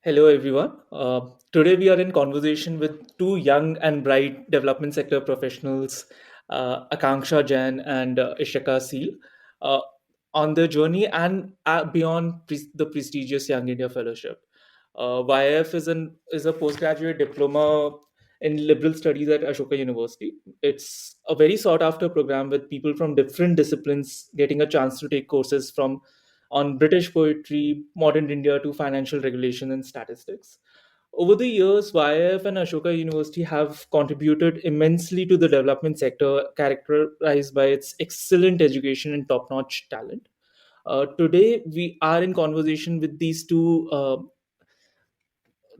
Hello, everyone. Today we are in conversation with two young and bright development sector professionals, Akanksha Jain and Ishika Seal, uh, on their journey and beyond the prestigious Young India Fellowship. YF is a postgraduate diploma in liberal studies at Ashoka University. It's a very sought after program with people from different disciplines getting a chance to take courses from on British poetry, modern India to financial regulation and statistics. Over the years, YF and Ashoka University have contributed immensely to the development sector, characterized by its excellent education and top notch talent. Today, we are in conversation with these two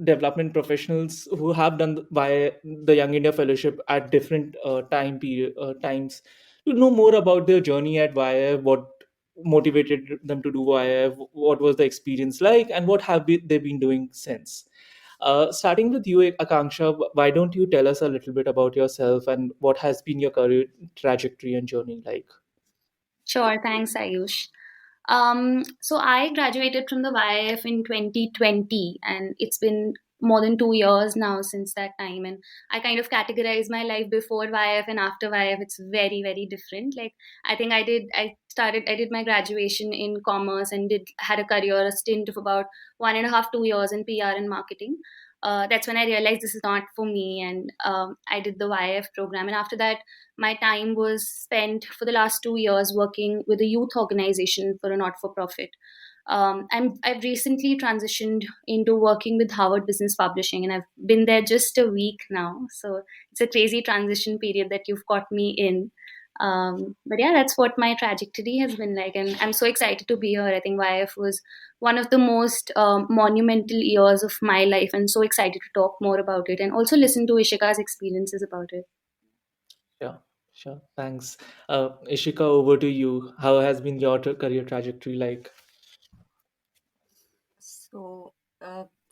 development professionals who have done by the Young India Fellowship at different times to know more about their journey at YF, what motivated them to do YF, what was the experience like, and what they been doing since. Starting with you, Akanksha, why don't you tell us a little bit about yourself and what has been your career trajectory and journey like? Sure, thanks, Ayush. So I graduated from the YF in 2020, and it's been more than 2 years now since that time. And I kind of categorize my life before YF and after YF. It's very, very different. Like I did my graduation in commerce and had a career, a stint of about 1.5, 2 years in PR and marketing. That's when I realized this is not for me, and I did the YF program. And after that, my time was spent for the last 2 years working with a youth organization for a not for profit. I've recently transitioned into working with Harvard Business Publishing, and I've been there just a week now. So it's a crazy transition period that you've caught me in. But yeah, that's what my trajectory has been like, and I'm so excited to be here. I think YF was one of the most monumental years of my life, and so excited to talk more about it and also listen to Ishika's experiences about it. Yeah, sure. Thanks. Ishika, over to you. How has been your career trajectory like? So,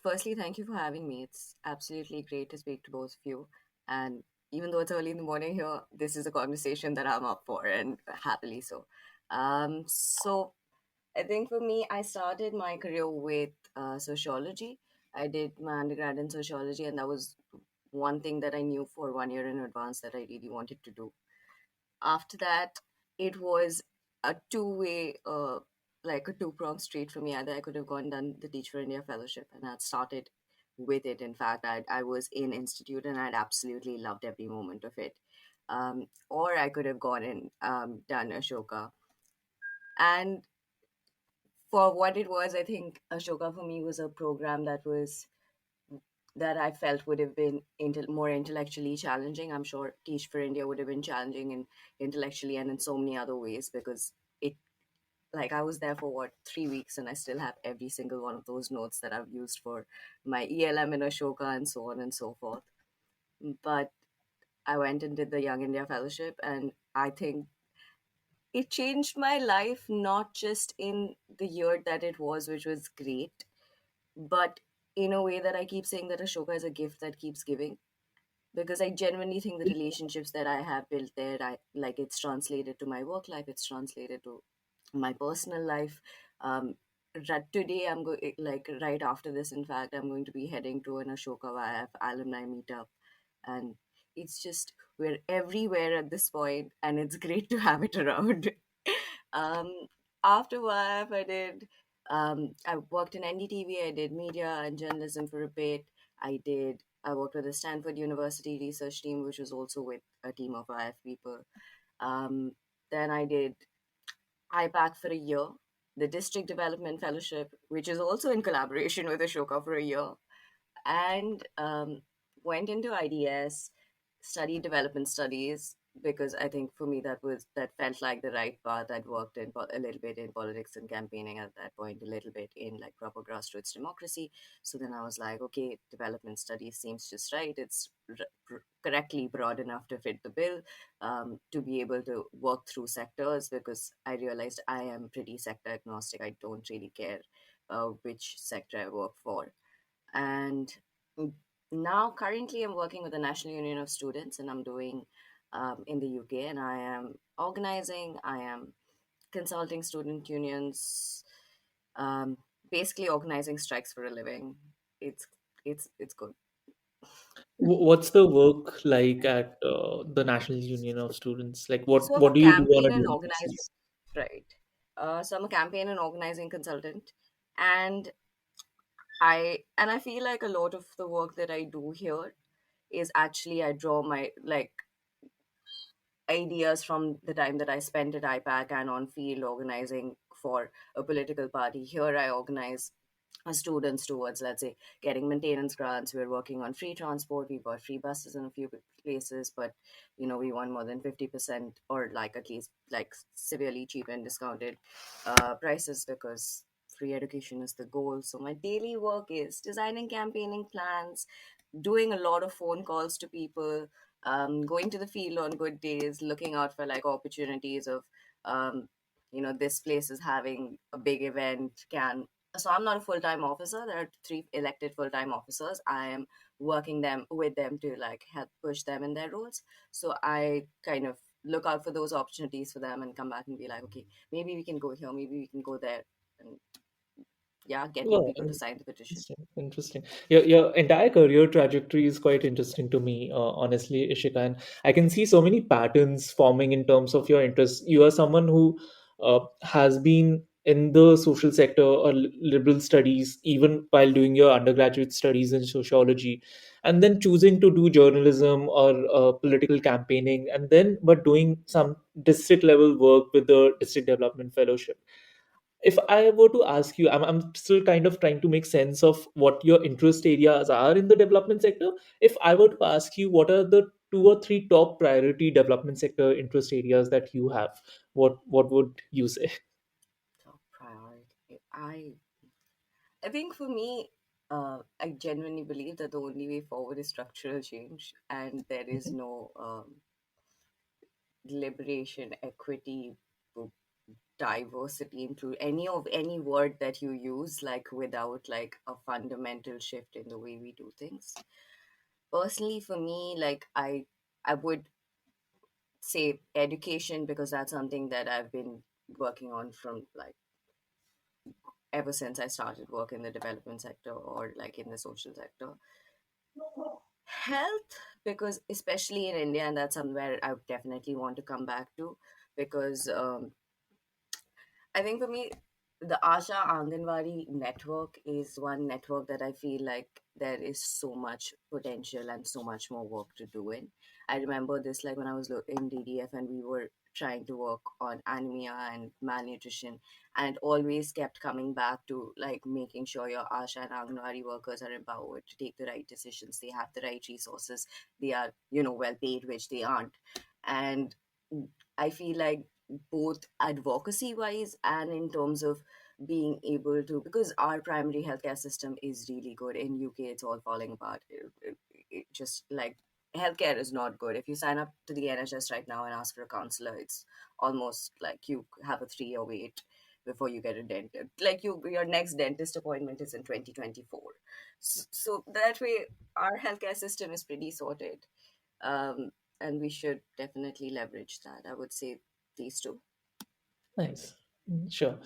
firstly, thank you for having me. It's absolutely great to speak to both of you. And even though it's early in the morning here, this is a conversation that I'm up for, and happily so. So I think for me, I started my career with sociology. I did my undergrad in sociology, and that was one thing that I knew for 1 year in advance that I really wanted to do. After that, it was a two-way, like a two-pronged street for me. Either I could have gone done the Teach for India fellowship, and I'd started with it. In fact, I was in institute, and I'd absolutely loved every moment of it. Or I could have gone and done Ashoka. And for what it was, I think Ashoka for me was a program that I felt would have been more intellectually challenging. I'm sure Teach for India would have been challenging in intellectually and in so many other ways because it like I was there for what 3 weeks and I still have every single one of those notes that I've used for my ELM in Ashoka and so on and so forth. But I went and did the Young India Fellowship, and I think it changed my life not just in the year that it was, which was great, but in a way that I keep saying that Ashoka is a gift that keeps giving, because I genuinely think the relationships that I have built there, I like it's translated to my work life, it's translated to my personal life. Um, Today, I'm going like right after this. In fact, I'm going to be heading to an Ashoka YF alumni meetup, and it's just we're everywhere at this point, and it's great to have it around. um, After YF, I did. I worked in NDTV. I did media and journalism for a bit. I worked with the Stanford University research team, which was also with a team of IF people. Then I did IPAC for a year, the District Development Fellowship, which is also in collaboration with Ashoka for a year, and went into IDS, studied development studies because I think for me that felt like the right path. I'd worked in a little bit in politics and campaigning at that point, a little bit in like proper grassroots democracy. So then I was like, okay, development studies seems just right. It's correctly broad enough to fit the bill, to be able to work through sectors, because I realized I am pretty sector agnostic. I don't really care which sector I work for. And now currently I'm working with the National Union of Students, and I'm doing in the UK, and I am organizing, I am consulting student unions, um, basically organizing strikes for a living. it's it's good. What's the work like at the National Union of Students? Like, So I'm what a do you do on a campaign and daily organizing, basis? right? So I'm a campaign and organizing consultant, and I feel like a lot of the work that I do here is actually I draw my like ideas from the time that I spent at IPAC and on field organizing for a political party. Here I organize students towards, let's say, getting maintenance grants. We're working on free transport. We've got free buses in a few places, but we want more than 50% or like at least like severely cheap and discounted prices because free education is the goal. So my daily work is designing campaigning plans, doing a lot of phone calls to people, going to the field on good days, looking out for like opportunities of, this place is having a big event. So I'm not a full-time officer. There are three elected full-time officers. I am working them with them to like help push them in their roles. So I kind of look out for those opportunities for them and come back and be like, okay, maybe we can go here, maybe we can go there, and yeah, get more Well, people to sign the petition. interesting, interesting. Your entire career trajectory is quite interesting to me, honestly, Ishika. And I can see so many patterns forming in terms of your interests. You are someone who has been in the social sector or liberal studies, even while doing your undergraduate studies in sociology, and then choosing to do journalism or political campaigning, and then but doing some district level work with the district development fellowship. If I were to ask you, I'm still kind of trying to make sense of what your interest areas are in the development sector. If I were to ask you, what are the two or three top priority development sector interest areas that you have? What would you say? Top priority. I think for me, I genuinely believe that the only way forward is structural change, and there is no liberation, equity, diversity, include any word that you use, like without like a fundamental shift in the way we do things. Personally, for me, like I would say education because that's something that I've been working on from like ever since I started work in the development sector or like in the social sector. Health, because especially in India, and that's somewhere I would definitely want to come back to, because I think for me, the Asha Anganwadi network is one network that I feel like there is so much potential and so much more work to do in. I remember this like when I was in DDF and we were trying to work on anemia and malnutrition, and it always kept coming back to like making sure your Asha and Anganwadi workers are empowered to take the right decisions, they have the right resources, they are, well paid, which they aren't. And I feel like both advocacy wise and in terms of being able to, because our primary healthcare system is really good in UK, it's all falling apart. It just like healthcare is not good. If you sign up to the NHS right now and ask for a counselor, it's almost like you have a 3 year wait before you get a dentist. Like your next dentist appointment is in 2024. So that way our healthcare system is pretty sorted, um, and we should definitely leverage that. I would say these two. Nice. Sure.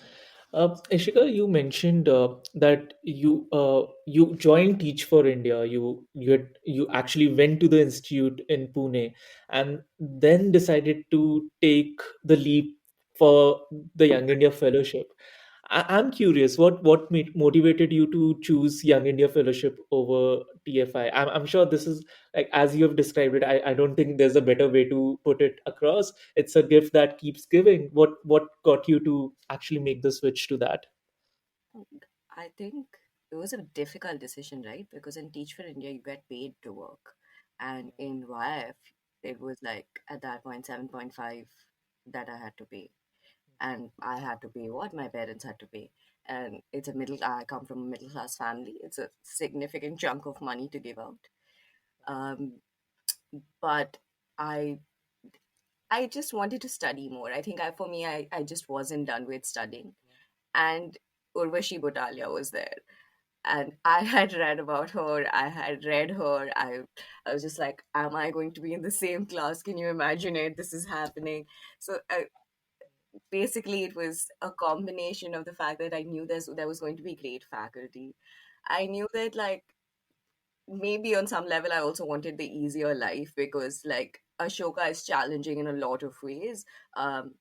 Ishika, you mentioned that you joined Teach for India. You actually went to the institute in Pune, and then decided to take the leap for the Young India Fellowship. I'm curious, what motivated you to choose Young India Fellowship over TFI? I'm sure this is like as you have described it. I don't think there's a better way to put it across. It's a gift that keeps giving. What got you to actually make the switch to that? I think it was a difficult decision, right? Because in Teach for India, you get paid to work, and in YF, it was like at that point 7.5 that I had to pay, and I had to pay what my parents had to pay. And it's a middle. I come from a middle class family. It's a significant chunk of money to give out. Um, but I I just wanted to study more. I think for me, I just wasn't done with studying. And Urvashi Butalia was there. And I had read about her. I had read her. I was just like, am I going to be in the same class? Can you imagine it? This is happening. So basically, it was a combination of the fact that I knew there was going to be great faculty. I knew that like maybe on some level I also wanted the easier life because like Ashoka is challenging in a lot of ways. Um,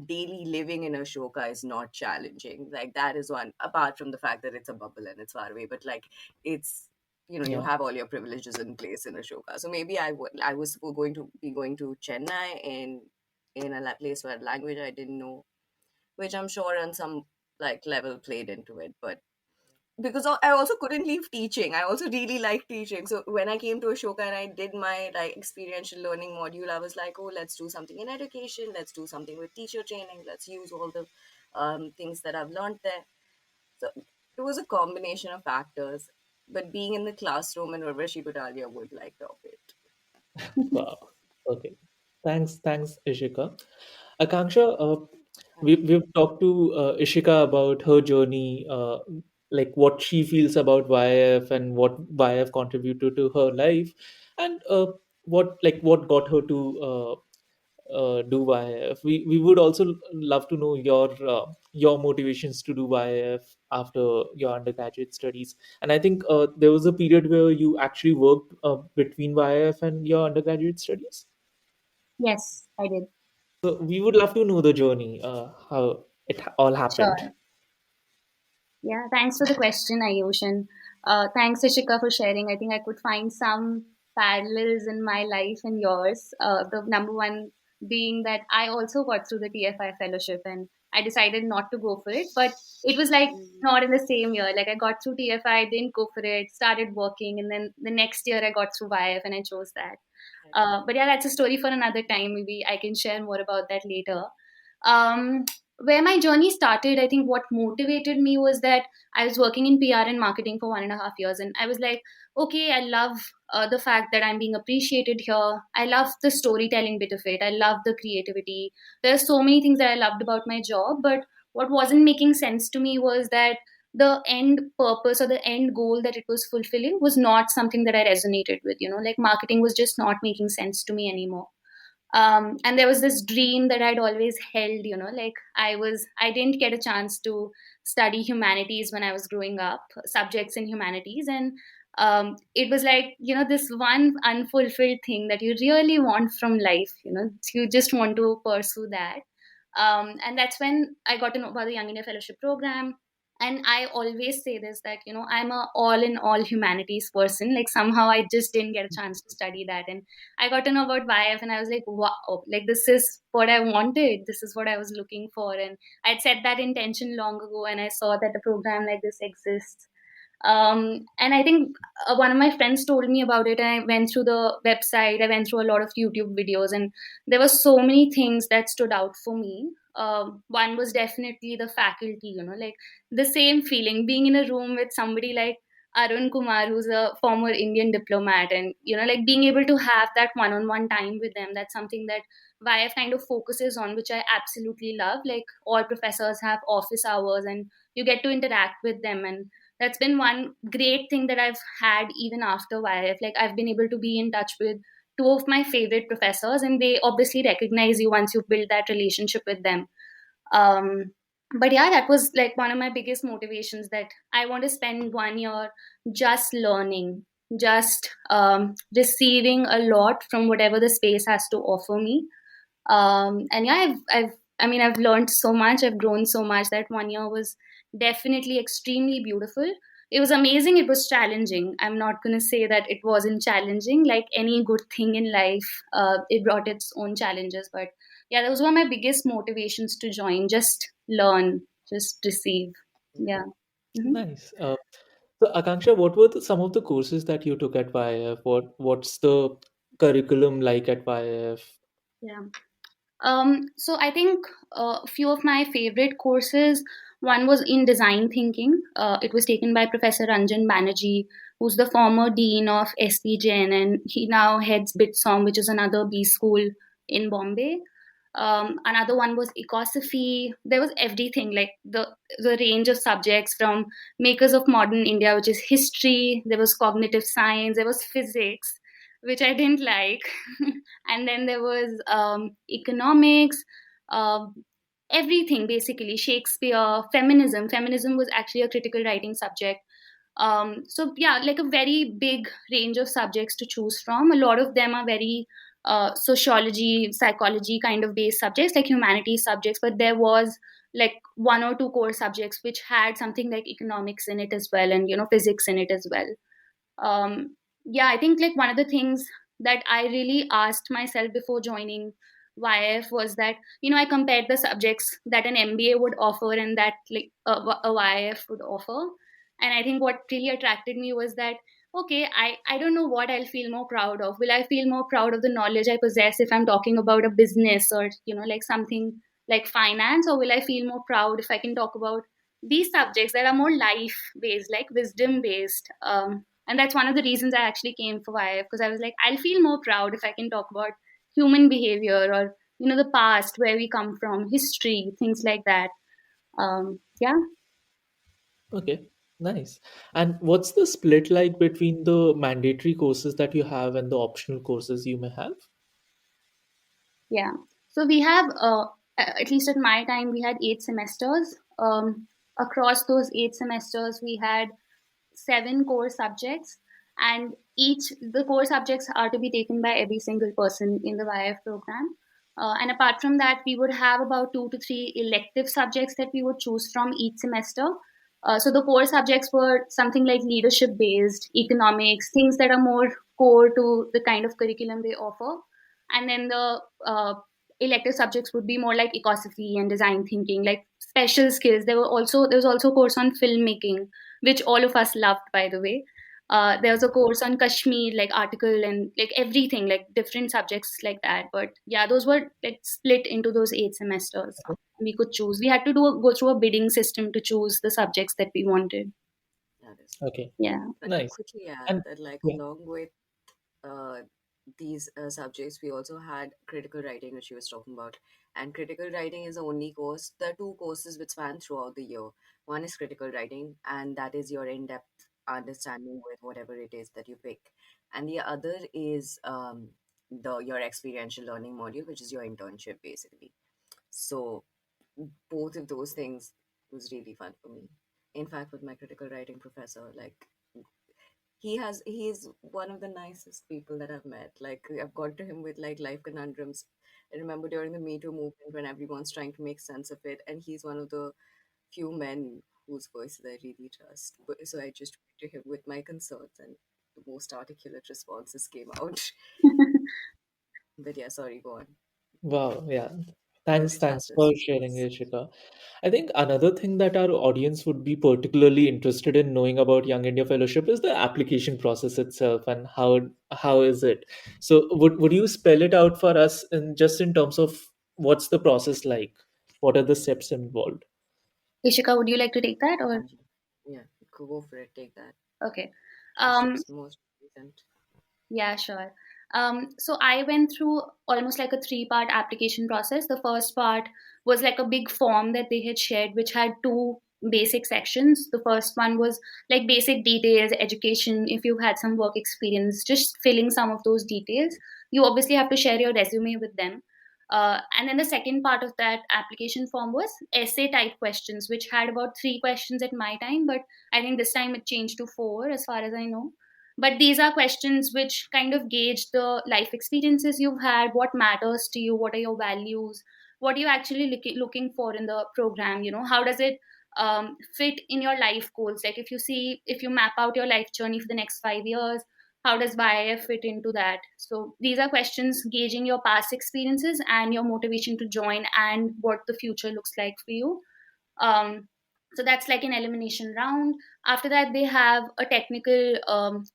Daily living in Ashoka is not challenging. Like that is one apart from the fact that it's a bubble and it's far away, but like it's you Yeah. have all your privileges in place in Ashoka. So maybe I was going to be going to Chennai in a place where language I didn't know, which I'm sure on some like level played into it. But because I also couldn't leave teaching. I also really like teaching. So when I came to Ashoka and I did my like experiential learning module, I was like, oh, let's do something in education. Let's do something with teacher training. Let's use all the things that I've learned there. So it was a combination of factors. But being in the classroom in Urvashi Butalia would like top it. Wow. Okay. Thanks, Ishika. Akanksha, Thank you. we've talked to Ishika about her journey, like what she feels about YF and what YF contributed to her life, and what got her to do YF. We would also love to know your motivations to do YF after your undergraduate studies. And I think there was a period where you actually worked between YF and your undergraduate studies. Yes, I did. So we would love to know the journey, how it all happened. Sure. Yeah, thanks for the question, Ayush. And thanks, Ishika, for sharing. I think I could find some parallels in my life and yours. The number one being that I also got through the TFI fellowship and I decided not to go for it. But it was like Mhm. not in the same year. Like I got through TFI, didn't go for it, started working. And then the next year I got through YF and I chose that. But yeah, that's a story for another time. Maybe I can share more about that later. Um, where my journey started, I think what motivated me was that I was working in PR and marketing for 1.5 years, and I was like, okay, I love the fact that I'm being appreciated here. I love the storytelling bit of it. I love the creativity. There are so many things that I loved about my job, but what wasn't making sense to me was that the end purpose or the end goal that it was fulfilling was not something that I resonated with. Like marketing was just not making sense to me anymore. And there was this dream that I'd always held. Like I didn't get a chance to study humanities when I was growing up, subjects in humanities. And it was like, this one unfulfilled thing that you really want from life. You just want to pursue that. And that's when I got to know about the Young India Fellowship Program. And I always say this, that I'm a all in all humanities person. Like somehow I just didn't get a chance to study that, and I got to know about YF and I was like, wow, like this is what I wanted. This is what I was looking for. And I'd set that intention long ago and I saw that a program like this exists. And I think one of my friends told me about it, and I went through the website, I went through a lot of YouTube videos, and there were so many things that stood out for me. One was definitely the faculty, like the same feeling being in a room with somebody like Arun Kumar, who's a former Indian diplomat, and like being able to have that one-on-one time with them. That's something that YF kind of focuses on, which I absolutely love. Like all professors have office hours, and you get to interact with them, and that's been one great thing that I've had even after YF. Like I've been able to be in touch with two of my favorite professors, and they obviously recognize you once you've built that relationship with them. um, but yeah, that was like one of my biggest motivations, that I want to spend 1 year just learning, just receiving a lot from whatever the space has to offer me. And yeah, I mean, I've learned so much, I've grown so much. That 1 year was definitely extremely beautiful. It was amazing, it was challenging. I'm not going to say that it wasn't challenging. Like any good thing in life, it brought its own challenges. But yeah, those were my biggest motivations to join. Just learn, just receive. Yeah. Hmm. Nice. So, Akanksha, what were some of the courses that you took at YF? What's the curriculum like at YF? Yeah. So I think a few of my favorite courses. One was in design thinking. It was taken by Professor Ranjan Banerjee, who's the former dean of SPJN, and he now heads BITSOM, which is another B school in Bombay. Another one was ecosophy. There was everything, like the range of subjects from makers of modern India, which is history. There was cognitive science. There was physics, which I didn't like. And then there was economics, uh, everything basically. Shakespeare, feminism. Feminism was actually a critical writing subject. So yeah, like a very big range of subjects to choose from. A lot of them are very sociology, psychology kind of based subjects, like humanities subjects, but there was like one or two core subjects which had something like economics in it as well, and physics in it as well. Yeah, I think like one of the things that I really asked myself before joining YF was that I compared the subjects that an MBA would offer and that like a YF would offer. And I think what really attracted me was that okay, I don't know what I'll feel more proud of. Will I feel more proud of the knowledge I possess if I'm talking about a business or like something like finance, or will I feel more proud if I can talk about these subjects that are more life based, like wisdom based? And that's one of the reasons I actually came for YF, because I was like, I'll feel more proud if I can talk about human behavior or the past, where we come from, history, things like that. Yeah. Okay, nice. And what's the split like between the mandatory courses that you have and the optional courses you may have? Yeah. So we have, at least at my time, we had 8 semesters. Across those 8 semesters, we had 7 core subjects, and each the core subjects are to be taken by every single person in the YF program. And apart from that, we would have about 2 to 3 elective subjects that we would choose from each semester. So the core subjects were something like leadership based, economics, things that are more core to the kind of curriculum they offer. And then the elective subjects would be more like ecosophy and design thinking, like special skills. There was also a course on filmmaking, which all of us loved, by the way. There was a course on Kashmir, like article and like everything, like different subjects like that. But yeah, those were like split into those 8 semesters. We could choose. We had to go through a bidding system to choose the subjects that we wanted. That is true. Okay, Yeah. But to nice. quickly add And that, like, yeah, along with uh, these subjects, we also had critical writing, which you was talking about. And critical writing is the only course. There are two courses which span throughout the year. One is critical writing, and that is your in-depth understanding with whatever it is that you pick. And the other is the your experiential learning module, which is your internship basically. So both of those things was really fun for me. In fact, with my critical writing professor, like he's one of the nicest people that I've met. Like I've gone to him with like life conundrums. I remember during the Me Too movement when everyone's trying to make sense of it, and he's one of the few men whose voices I really trust. So I just went to him with my concerns, and the most articulate responses came out. But yeah, sorry, go on. wow, yeah. Those Thanks for chapters. sharing, Ishika. I think another thing that our audience would be particularly interested in knowing about Young India Fellowship is the application process itself and how is it. So would you spell it out for us in just in terms of what's the process like? What are the steps involved? Ishika, would you like to take that or? Yeah, go for it. Take that. Okay. It's Um, just most recent. Yeah, sure. So I went through almost like a three-part application process. The first part was like a big form that they had shared, which had two basic sections. The first one was like basic details, education, if you had some work experience, just filling some of those details. You obviously have to share your resume with them. And then the second part of that application form was essay type questions, which had about 3 questions at my time, but I think this time it changed to 4 as far as I know. But these are questions which kind of gauge the life experiences you've had, what matters to you, what are your values, what are you actually looking for in the program, how does it fit in your life goals? Like if you map out your life journey for the next 5 years, how does YF fit into that? So these are questions gauging your past experiences and your motivation to join and what the future looks like for you. Um, so that's like an elimination round. After that, they have a technical,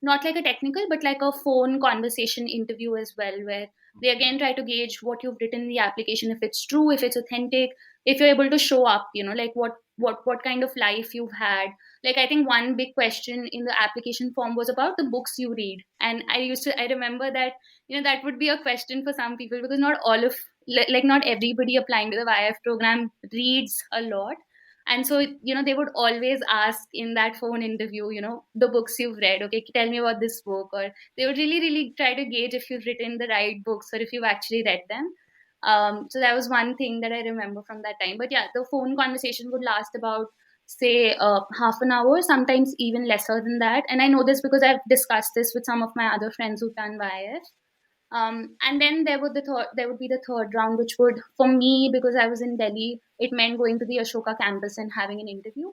not like a technical, but like a phone conversation interview as well, where they again try to gauge what you've written in the application, if it's true, if it's authentic, if you're able to show up, like what kind of life you've had. Like I think one big question in the application form was about the books you read, and I remember that that would be a question for some people, because not all of like not everybody applying to the YF program reads a lot. And so they would always ask in that phone interview, the books you've read, okay, tell me about this book. Or they would really really try to gauge if you've written the right books or if you've actually read them. So that was one thing that I remember from that time. But yeah, the phone conversation would last about say half an hour, sometimes even lesser than that. And I know this because I've discussed this with some of my other friends who've done YF. And then there would be the third round, which would, for me, because I was in Delhi, it meant going to the Ashoka campus and having an interview.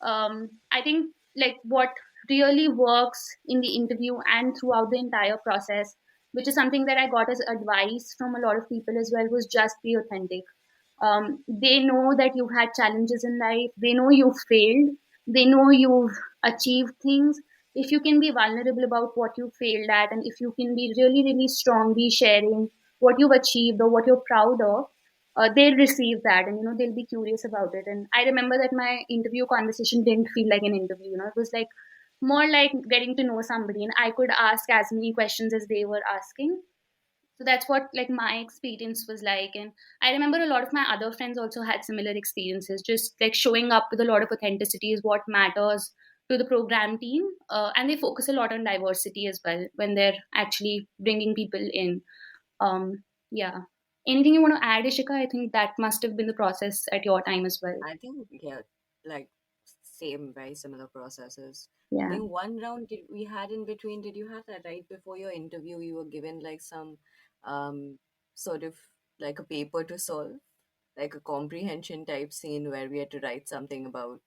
I think like what really works in the interview and throughout the entire process, which is something that I got as advice from a lot of people as well, was just be authentic. They know that you've had challenges in life, they know you've failed, they know you've achieved things. If you can be vulnerable about what you failed at, and if you can be really, really strongly sharing what you've achieved or what you're proud of, they'll receive that, and they'll be curious about it. And I remember that my interview conversation didn't feel like an interview. It was like more like getting to know somebody, and I could ask as many questions as they were asking. So that's what like my experience was like. And I remember a lot of my other friends also had similar experiences. Just like showing up with a lot of authenticity is what matters to the program team, and they focus a lot on diversity as well when they're actually bringing people in. Yeah. Anything you want to add, Ishika? I think that must have been the process at your time as well. I think, yeah, like same, very similar processes. I Yeah. think one round we had in between. Did you have that right before your interview? You were given like some um sort of like a paper to solve, like a comprehension type scene where we had to write something about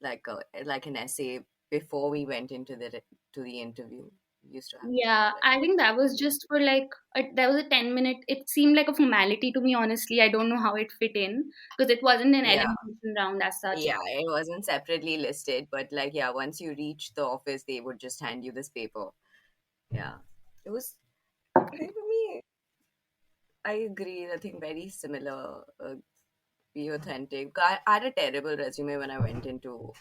like an essay before we went into the interview. We used to have Yeah, like I think that was just for like that was a 10-minute. It seemed like a formality to me, honestly. I don't know how it fit in because it wasn't an yeah. elimination round as such. Yeah, it wasn't separately listed, but like, yeah, once you reach the office, they would just hand you this paper. Yeah, it was. I think for me, I agree. I think very similar. Be authentic. I had a terrible resume when I went into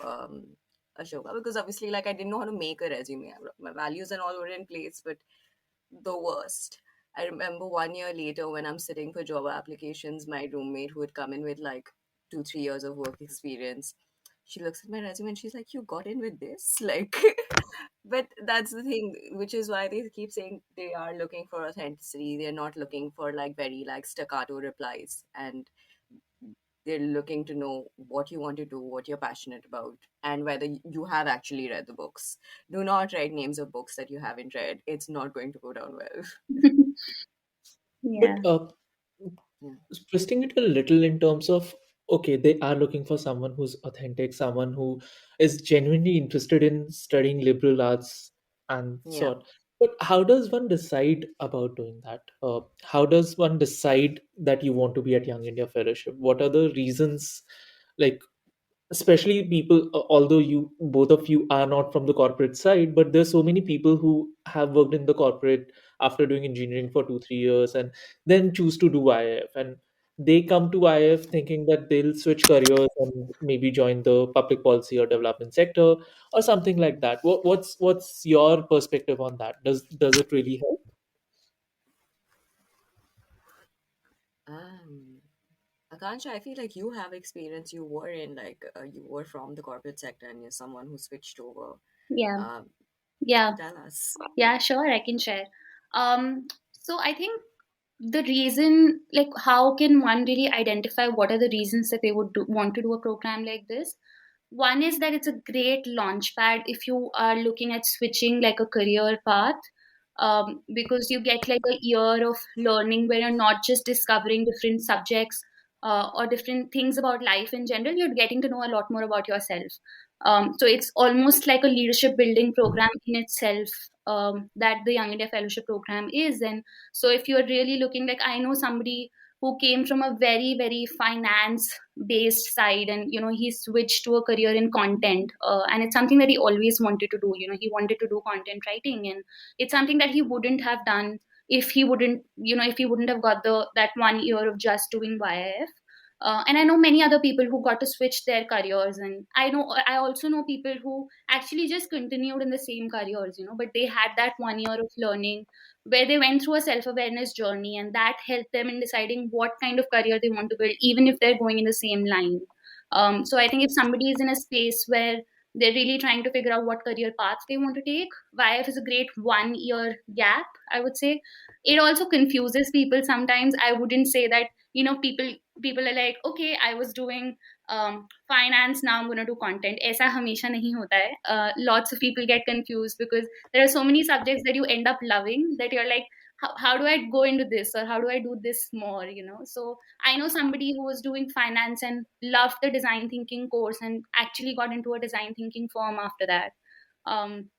Ashoka because obviously, like, I didn't know how to make a resume. My values and all were in place, but the worst. I remember 1 year later when I'm sitting for job applications, my roommate who had come in with like 2, 3 years of work experience, she looks at my resume and she's like, "You got in with this?" Like, but that's the thing, which is why they keep saying they are looking for authenticity. They're not looking for like very like staccato replies, and they're looking to know what you want to do, what you're passionate about, and whether you have actually read the books. Do not write names of books that you haven't read. It's not going to go down well. Yeah. But Yeah. twisting it a little in terms of, okay, they are looking for someone who's authentic, someone who is genuinely interested in studying liberal arts and Yeah. sort. But how does one decide about doing that? How does one decide that you want to be at Young India Fellowship? What are the reasons? Like, especially people, although you both of you are not from the corporate side, but there's so many people who have worked in the corporate after doing engineering for 2 3 years and then choose to do IF, and they come to IF thinking that they'll switch careers and maybe join the public policy or development sector or something like that. What's your perspective on that? Does it really help? Um, Akansha, I feel like you have experience. You were in like you were from the corporate sector, and you're someone who switched over. Yeah. Um, Yeah. Tell us. Yeah, sure, I can share. So I think the reason, like, how can one really identify what are the reasons that they would want to do a program like this? One is that it's a great launch pad if you are looking at switching like a career path, because you get like a year of learning where you're not just discovering different subjects or different things about life in general, you're getting to know a lot more about yourself. So it's almost like a leadership building program in itself, that the Young India Fellowship program is. And so if you're really looking, like, I know somebody who came from a very, very finance based side, and he switched to a career in content, and it's something that he always wanted to do. He wanted to do content writing, and it's something that he wouldn't have done if he wouldn't have got the that 1 year of just doing YIF. And I know many other people who got to switch their careers, and I also know people who actually just continued in the same careers, but they had that 1 year of learning where they went through a self-awareness journey, and that helped them in deciding what kind of career they want to build, even if they're going in the same line. So I think if somebody is in a space where they're really trying to figure out what career path they want to take, YF is a great 1 year gap, I would say. It also confuses people sometimes. I wouldn't say that, people are like, okay, I was doing finance, now I'm going to do content. ऐसा हमेशा नहीं होता है. Lots of people get confused because there are so many subjects that you end up loving that you're like, how do I go into this, or how do I do this more, So I know somebody who was doing finance and loved the design thinking course and actually got into a design thinking firm after that. um,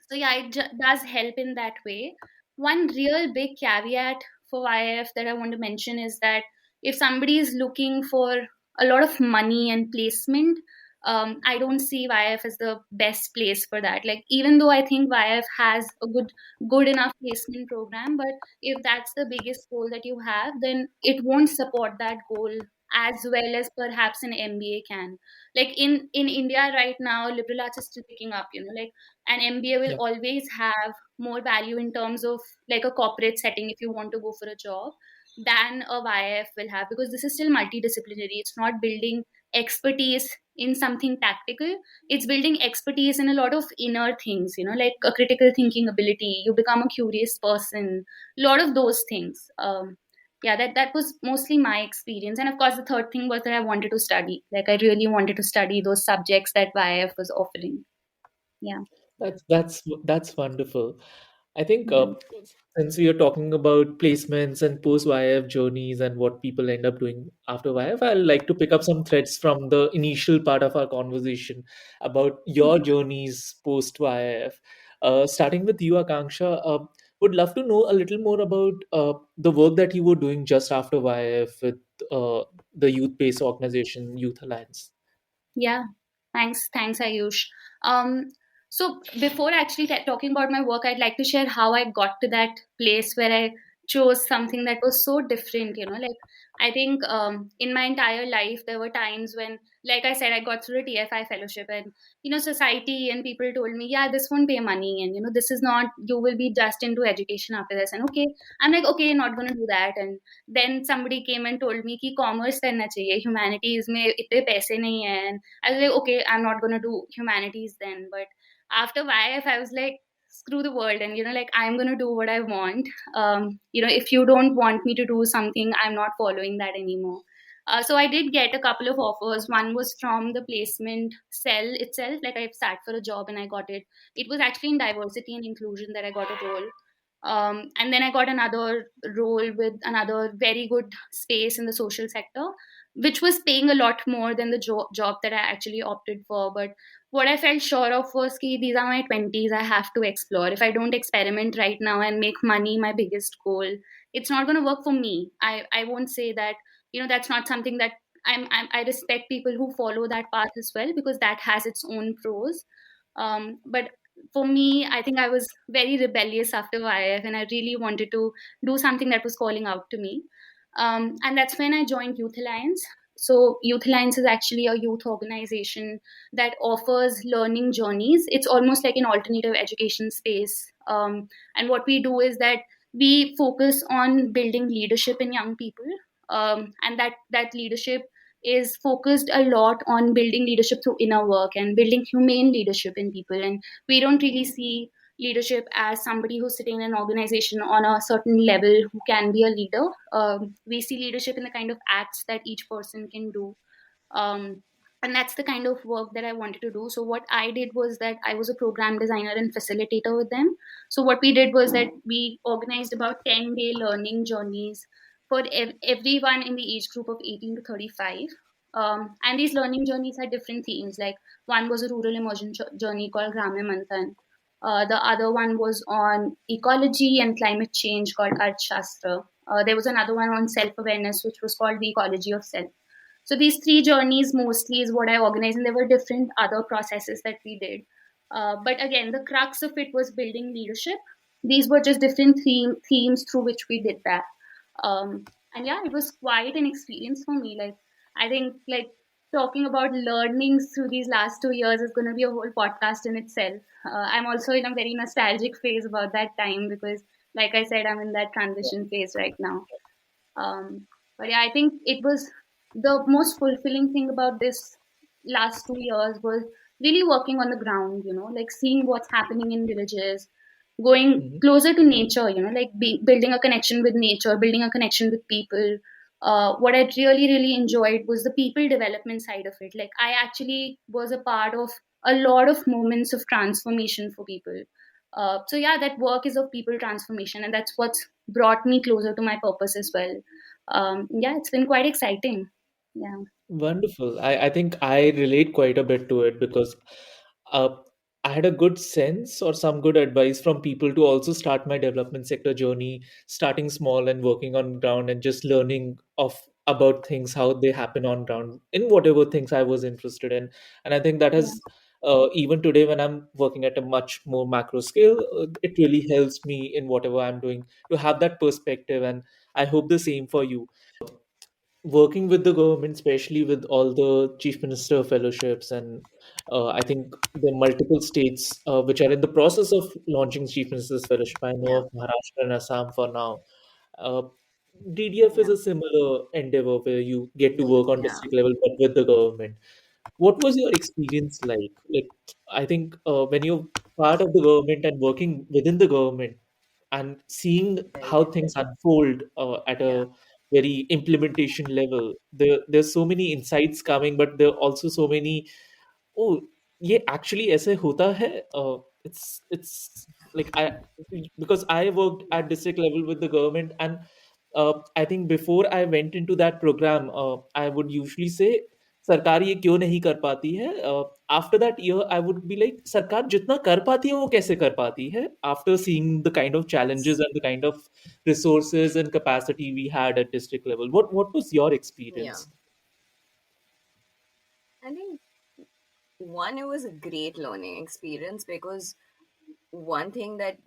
so yeah, it does help in that way. One real big caveat for YF that I want to mention is that if somebody is looking for a lot of money and placement, I don't see YF as the best place for that. Like, even though I think YF has a good enough placement program, but if that's the biggest goal that you have, then it won't support that goal as well as perhaps an MBA can. Like in India right now, liberal arts is still picking up. Like an MBA will Yeah. always have more value in terms of like a corporate setting if you want to go for a job than a YF will have, because this is still multidisciplinary. It's not building expertise in something tactical. It's building expertise in a lot of inner things, like a critical thinking ability. You become a curious person, a lot of those things. Yeah, that was mostly my experience. And of course, the third thing was that I wanted to study. Like, I really wanted to study those subjects that YF was offering. Yeah. That's wonderful. I think Yeah. since we are talking about placements and post YF journeys and what people end up doing after YF, I'd like to pick up some threads from the initial part of our conversation about your journeys post YF. Starting with you, Akanksha, would love to know a little more about the work that you were doing just after YF with uh, the youth-based organization Youth Alliance. Yeah, thanks, Ayush. Um, so before actually talking about my work, I'd like to share how I got to that place where I chose something that was so different. Like, I think in my entire life there were times when, like I said, I got through a TFI fellowship, and society and people told me, yeah, this won't pay money, and this is not, you will be just into education after this. And okay, I'm like, okay, not gonna do that. And then somebody came and told me कि commerce करना चाहिए, humanities में इतने पैसे नहीं है. I was like, okay, I'm not gonna do humanities then. But after YF, I was like, screw the world, and like, I'm gonna do what I want. If you don't want me to do something, I'm not following that anymore. So I did get a couple of offers. One was from the placement cell itself. Like, I sat for a job and I got it. It was actually in diversity and inclusion that I got a role. And then I got another role with another very good space in the social sector, which was paying a lot more than the job that I actually opted for. But what I felt sure of was that these are my 20s, I have to explore. If I don't experiment right now and make money my biggest goal, it's not going to work for me. I won't say that, that's not something that I respect people who follow that path as well, because that has its own pros. But for me, I think I was very rebellious after YF, and I really wanted to do something that was calling out to me. And that's when I joined Youth Alliance. So, Youth Alliance is actually a youth organization that offers learning journeys. It's almost like an alternative education space. And what we do is that we focus on building leadership in young people, and that leadership is focused a lot on building leadership through inner work and building humane leadership in people. And we don't really see leadership as somebody who's sitting in an organization on a certain level who can be a leader. We see leadership in the kind of acts that each person can do. um, and that's the kind of work that I wanted to do. So what I did was that I was a program designer and facilitator with them. So what we did was that we organized about 10-day learning journeys for everyone in the age group of 18 to 35. And these learning journeys had different themes. Like, one was a rural immersion journey called Gramya Manthan. The other one was on ecology and climate change called Arthashastra. There was another one on self-awareness, which was called the ecology of self. So these three journeys mostly is what I organized, and there were different other processes that we did. But again, the crux of it was building leadership. These were just different themes through which we did that. And yeah, it was quite an experience for me. Like, I think, like, talking about learnings through these last 2 years is going to be a whole podcast in itself. I'm also in a very nostalgic phase about that time because, like I said, I'm in that transition phase right now. But yeah, I think it was the most fulfilling thing about this last 2 years was really working on the ground, like seeing what's happening in villages, going Mhm. closer to nature, like building a connection with nature, building a connection with people. what I really, really enjoyed was the people development side of it. Like, I actually was a part of a lot of moments of transformation for people. So yeah, that work is of people transformation, and that's what's brought me closer to my purpose as well. Yeah, it's been quite exciting. Yeah. Wonderful. I think I relate quite a bit to it because uh, I had a good sense or some good advice from people to also start my development sector journey, starting small and working on ground and just learning of about things, how they happen on ground in whatever things I was interested in. And I think that Yeah. has, even today when I'm working at a much more macro scale, it really helps me in whatever I'm doing to have that perspective. And I hope the same for you working with the government, especially with all the chief minister fellowships, and I think there are multiple states which are in the process of launching chief minister's fellowship. I know Yeah, of Maharashtra and Assam for now. Uh, DDF is yeah, a similar endeavor where you get to work on yeah, district level, but with the government. What was your experience like? Like, I think when you're part of the government and working within the government and seeing very how different. things unfold at Yeah, a very implementation level, there's so many insights coming, but there are also so many, oh, ये actually ऐसे होता है. It's like I because I worked at yeah, district level with the government, and I think before I went into that program, I would usually say सरकार ये क्यों नहीं कर पाती है. After that year I would be like सरकार जितना कर पाती है वो कैसे कर पाती है, after seeing the kind of challenges and the kind of resources and capacity we had at district level. What was your yeah. experience? I think one, it was a great learning experience because one thing that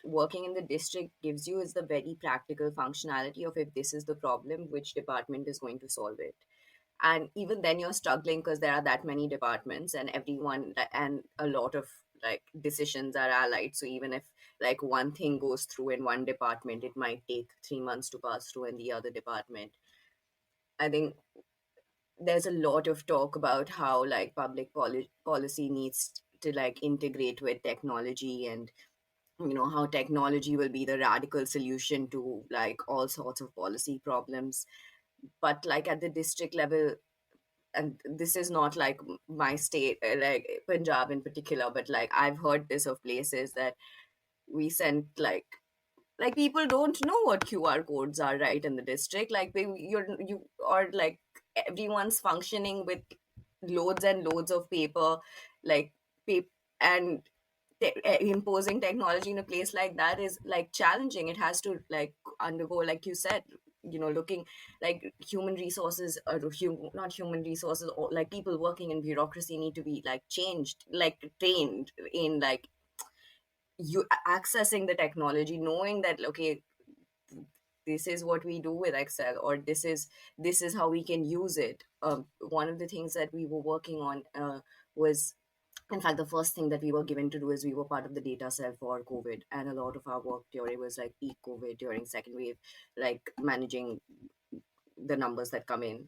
working in the district gives you is the very practical functionality of if this is the problem, which department is going to solve it. And even then you're struggling because there are that many departments and everyone and a lot of like decisions are allied, so even if like one thing goes through in one department, it might take 3 months to pass through in the other department. I think there's a lot of talk about how like public policy needs to like integrate with technology, and how technology will be the radical solution to like all sorts of policy problems. But like at the district level, and this is not like my state, like Punjab in particular, but like I've heard this of places that we sent like people don't know what QR codes are right in the district. Like you or like everyone's functioning with loads and loads of paper, like paper, and imposing technology in a place like that is like challenging. It has to like undergo, like you said, looking like human resources, or not human resources, or like people working in bureaucracy need to be like changed, like trained in like you accessing the technology, knowing that okay, this is what we do with Excel, or this is how we can use it. One of the things that we were working on was, in fact, the first thing that we were given to do is we were part of the data cell for COVID, and a lot of our work during was like peak COVID, during second wave, like managing the numbers that come in.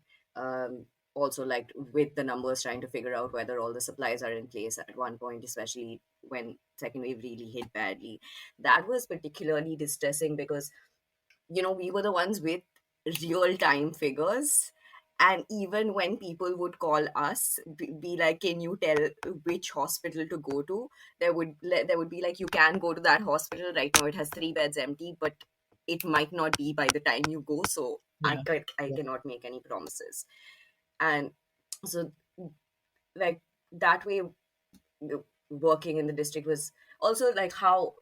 Also, like with the numbers, trying to figure out whether all the supplies are in place at one point, especially when second wave really hit badly. That was particularly distressing because we were the ones with real time figures. And even when people would call us, be like, can you tell which hospital to go to, there would be like, you can go to that hospital right now, it has 3 beds empty, but it might not be by the time you go, so Yeah. I Yeah. cannot make any promises. And so like that way, working in the district was also like how,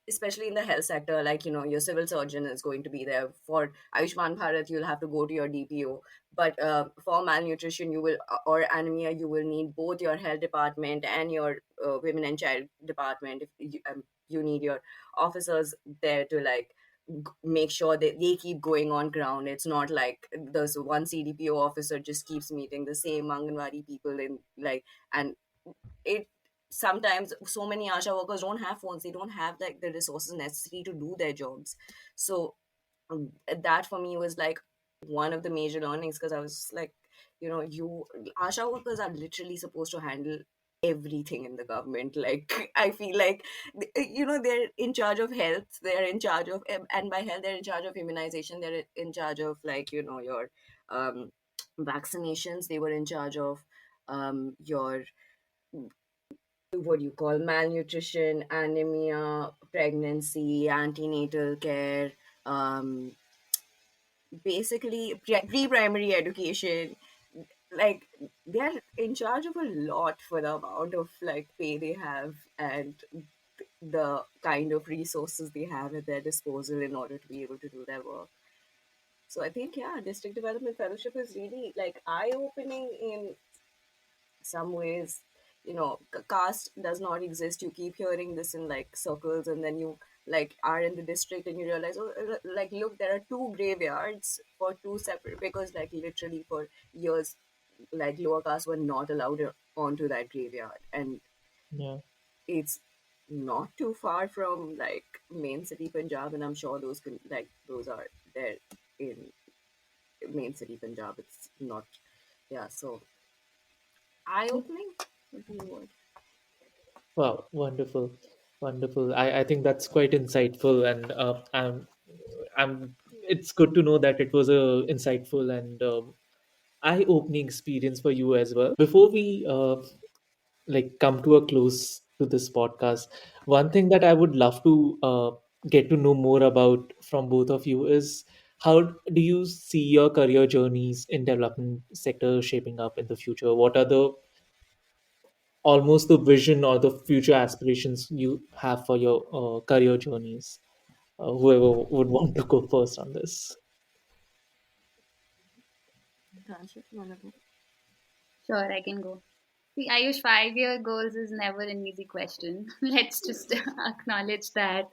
especially in the health sector, like your civil surgeon is going to be there. For Ayushman Bharat, you'll have to go to your DPO, but for malnutrition, you will, or anemia, you will need both your health department and your women and child department. If you need your officers there to like make sure that they keep going on ground. It's not like there's one CDPO officer just keeps meeting the same Anganwadi people in like, and it sometimes so many asha workers don't have phones, they don't have like the resources necessary to do their jobs. So that for me was like one of the major learnings, because I was like, you asha workers are literally supposed to handle everything in the government. Like I feel like they're in charge of health, they're in charge of, and by health they're in charge of immunization, they're in charge of, like, your um vaccinations, they were in charge of your, what do you call, malnutrition, anemia, pregnancy, antenatal care, um basically pre-primary education. Like, they're in charge of a lot for the amount of, like, pay they have, and the kind of resources they have at their disposal in order to be able to do their work. So I think, yeah, district development fellowship is really, like, eye-opening in some ways. Caste does not exist. You keep hearing this in, like, circles, and then you, like, are in the district and you realize, oh, like, look, there are two graveyards for two separate, because, like, literally for years, like, lower caste were not allowed onto that graveyard, and Yeah. it's not too far from, like, main city Punjab, and I'm sure those are there in main city Punjab. It's not, yeah. So eye opening would be the word. Wow, wonderful, wonderful. I think that's quite insightful, and I'm. It's good to know that it was a insightful and eye-opening experience for you as well. Before we like come to a close to this podcast, one thing that I would love to get to know more about from both of you is how do you see your career journeys in development sector shaping up in the future? What are the almost the vision or the future aspirations you have for your career journeys? Whoever would want to go first on this. Answer if you wanna go. Sure, I can go. See, Ayush, 5-year goals is never an easy question. Let's just acknowledge that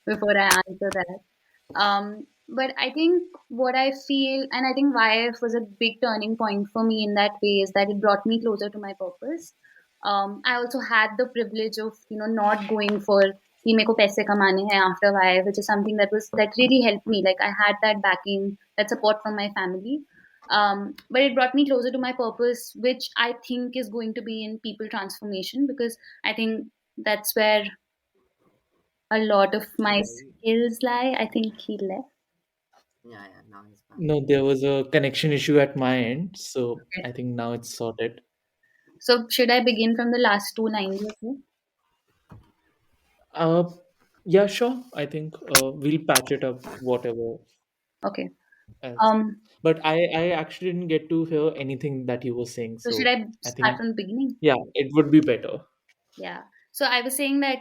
before I answer that. But I think what I feel, and I think why it was a big turning point for me in that way, is that it brought me closer to my purpose. I also had the privilege of, not going for कि मेरे को पैसे कमाने हैं after YF, which is something that really helped me. Like, I had that backing, that support from my family. But it brought me closer to my purpose, which I think is going to be in people transformation, because I think that's where a lot of my Sorry. skills lie. I think he left. Yeah, yeah. Now he's back. No, there was a connection issue at my end, so Okay. I think now it's sorted. So should I begin from the last two lines of it? Uh, yeah, sure. I think we'll patch it up, whatever Okay. else. Um. But I actually didn't get to hear anything that you were saying, So should so I I start think from the beginning? yeah, it would be better. Yeah. So I was saying that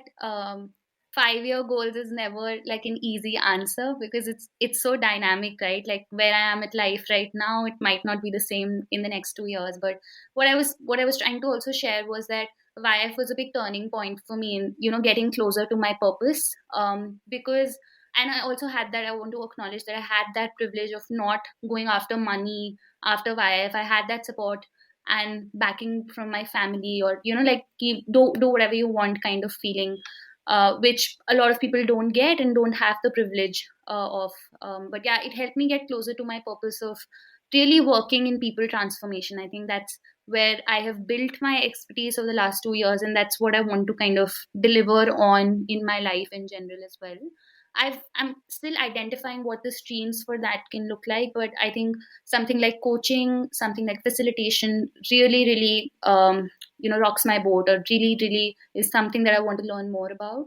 5-year goals is never like an easy answer, because it's so dynamic, right? Like, where I am at life right now, it might not be the same in the next 2 years. But what I was trying to also share was that YF was a big turning point for me in, getting closer to my purpose. Because, and I also had that, I want to acknowledge that I had that privilege of not going after money after YF. I had that support and backing from my family, or like, do whatever you want kind of feeling, which a lot of people don't get and don't have the privilege of. But yeah, it helped me get closer to my purpose of really working in people transformation. I think that's where I have built my expertise over the last 2 years, and that's what I want to kind of deliver on in my life in general as well. I'm still identifying what the streams for that can look like, but I think something like coaching, something like facilitation really, really, rocks my boat, or really, really is something that I want to learn more about.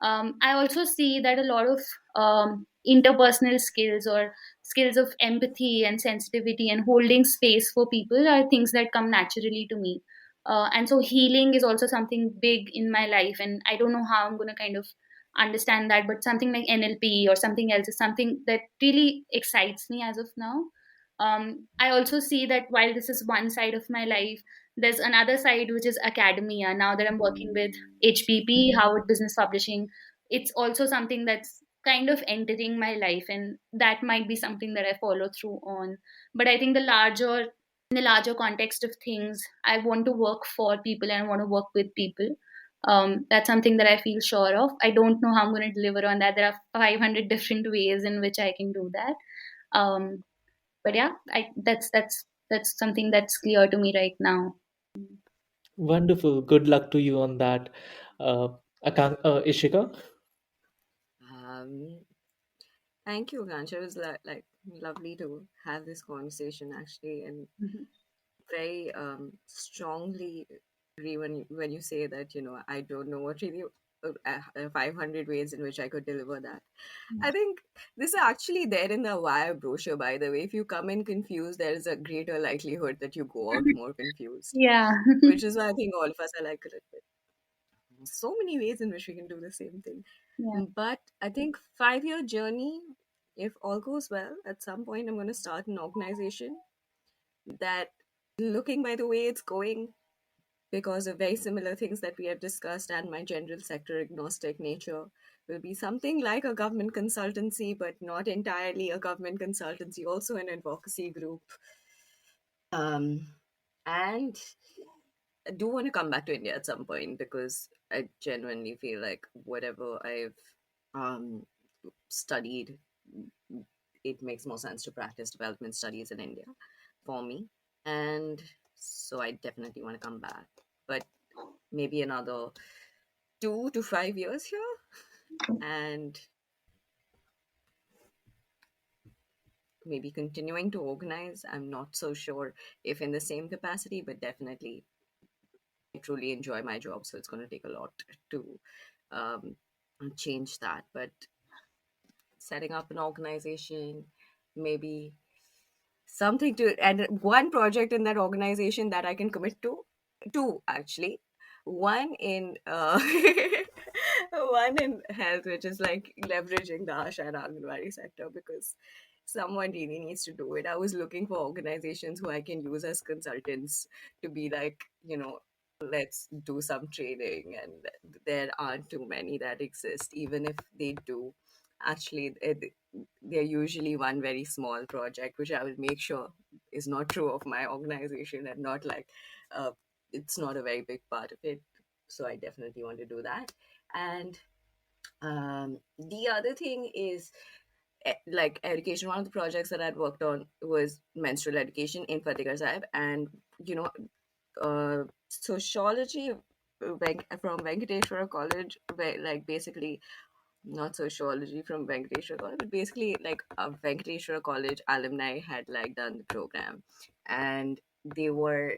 I also see that a lot of interpersonal skills, or skills of empathy and sensitivity and holding space for people, are things that come naturally to me. And so healing is also something big in my life, and I don't know how I'm going to kind of understand that, but something like NLP or something else is something that really excites me as of now. I also see that while this is one side of my life, there's another side which is academia. Now that I'm working with HPP, Harvard Business Publishing, it's also something that's kind of entering my life, and that might be something that I follow through on. But I think in the larger context of things, I want to work for people and I want to work with people. That's something that I feel sure of. I don't know how I'm going to deliver on that. There are 500 different ways in which I can do that. Um, but yeah, that's something that's clear to me right now. Wonderful. Good luck to you on that. Ishika. Um, Thank you, Gansha. It was like lovely to have this conversation actually, and Mhm. very strongly agree when you say that I don't know what really 500 ways in which I could deliver that. I think this is actually there in the wire brochure, by the way. If you come in confused, there is a greater likelihood that you go out more confused, Yeah. which is why I think all of us are like, so many ways in which we can do the same thing. Yeah. But I think 5-year journey, if all goes well, at some point I'm going to start an organization that, looking by the way it's going, because of very similar things that we have discussed and my general sector agnostic nature, will be something like a government consultancy, but not entirely a government consultancy, also an advocacy group. Um, and I do want to come back to India at some point because I genuinely feel like whatever I've um, studied, it makes more sense to practice development studies in India for me. And so I definitely want to come back. But maybe another 2 to 5 years here. And maybe continuing to organize. I'm not so sure if in the same capacity, but definitely I truly enjoy my job. So it's going to take a lot to um, change that. But setting up an organization, maybe something to, and one project in that organization that I can commit to, two actually. One in one in health, which is like leveraging the Asha and Anganwadi sector, because someone really needs to do it. I was looking for organizations who I can use as consultants to be like, let's do some training, and there aren't too many that exist. Even if they do, actually they're usually one very small project, which I will make sure is not true of my organization, and not like uh, it's not a very big part of it. So I definitely want to do that. And the other thing is like education. One of the projects that I'd worked on was menstrual education in Fatehgarh Sahib, and you know, sociology from Venkateshwara College, where like basically not sociology from Venkateshwara College, but basically like a Venkateshwara College alumni had like done the program, and they were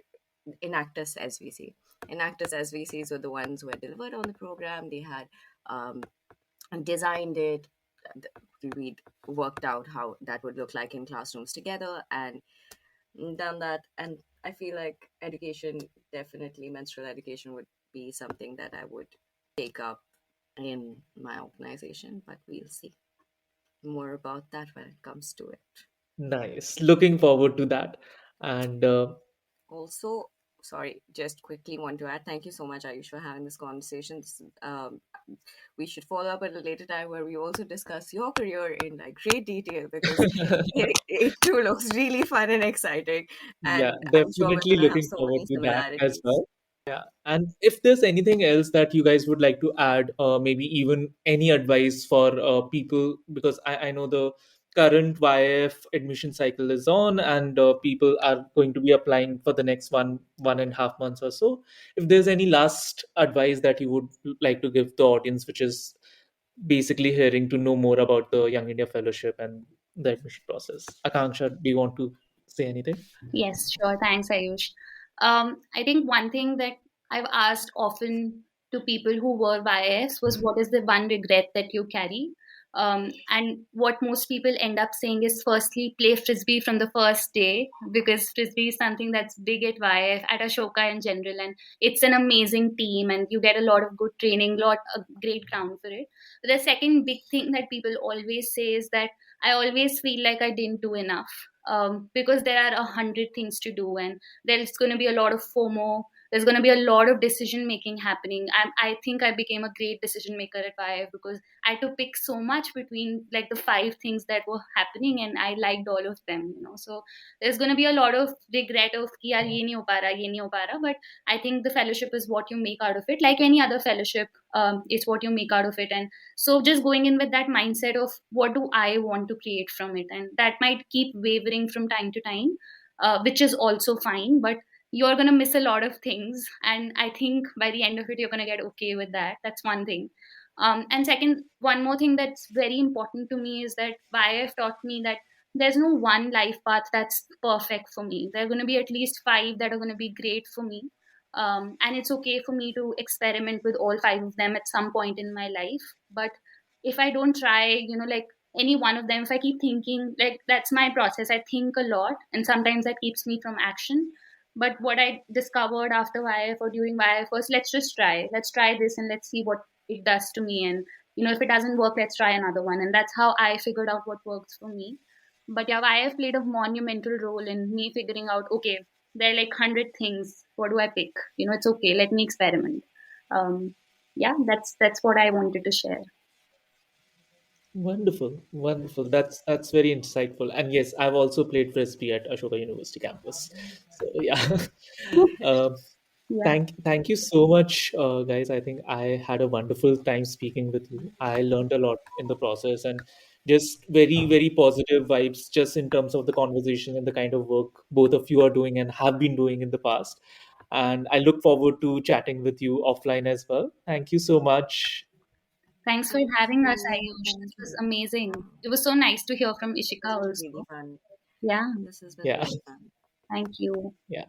enactors SVC. Enactors SVCs were the ones who had delivered on the program. They had um, designed it. We worked out how that would look like in classrooms together and done that. And I feel like education, definitely menstrual education, would be something that I would take up in my organization, but we'll see more about that when it comes to it. Nice. Looking forward to that. And Also, sorry, just quickly want to add, thank you so much, Ayush, for having this conversation. We should follow up at a later time where we also discuss your career in like great detail, because it too looks really fun and exciting, yeah, and I'm sure we're definitely gonna have looking so forward many to that as similarities. well. Yeah. And if there's anything else that you guys would like to add, maybe even any advice for people, because I know the current YF admission cycle is on, and people are going to be applying for the next 1.5 months or so. If there's any last advice that you would like to give the audience, which is basically hearing to know more about the Young India Fellowship and the admission process. Akanksha, do you want to say anything? Yes, sure. Thanks, Ayush. I think one thing that I've asked often to people who were YS was, what is the one regret that you carry? And what most people end up saying is, firstly, play frisbee from the first day, because frisbee is something that's big at YF, at Ashoka in general, and it's an amazing team, and you get a lot of good training, lot a great ground for it. But the second big thing that people always say is that I always feel like I didn't do enough, because there are 100 things to do, and there's going to be a lot of FOMO. There's going to be a lot of decision making happening. I think I became a great decision maker at YF because I had to pick so much between like the 5 things that were happening, and I liked all of them. So there's going to be a lot of regret of कि यार ये नहीं हो पा रहा, ये नहीं हो पा रहा. But I think the fellowship is what you make out of it. Like any other fellowship, it's what you make out of it. And so just going in with that mindset of what do I want to create from it, and that might keep wavering from time to time, which is also fine. But you're going to miss a lot of things, and I think by the end of it you're going to get okay with that. That's one thing. And second, one more thing that's very important to me is that YF taught me that there's no one life path that's perfect for me. There are going to be at least five that are going to be great for me. And it's okay for me to experiment with all five of them at some point in my life. But if I don't try, like any one of them, if I keep thinking, like that's my process, I think a lot, and sometimes that keeps me from action. But what I discovered after YF or during YF was, let's just try. Let's try this and let's see what it does to me. And, if it doesn't work, let's try another one. And that's how I figured out what works for me. But yeah, YF played a monumental role in me figuring out, okay, there are like 100 things. What do I pick? It's okay. Let me experiment. Um, yeah, that's what I wanted to share. Wonderful, wonderful. That's very insightful. And yes, I've also played frisbee at Ashoka University campus. So yeah. um, Yeah. thank you so much, guys. I think I had a wonderful time speaking with you. I learned a lot in the process, and just very very positive vibes, just in terms of the conversation and the kind of work both of you are doing and have been doing in the past. And I look forward to chatting with you offline as well. Thank you so much. Thanks for Thank having us, you. Ayush. Thank This was you. amazing. It was so nice to hear from This Ishika was really also. fun. Yeah. This has been Yeah. really fun. Thank you. Yeah.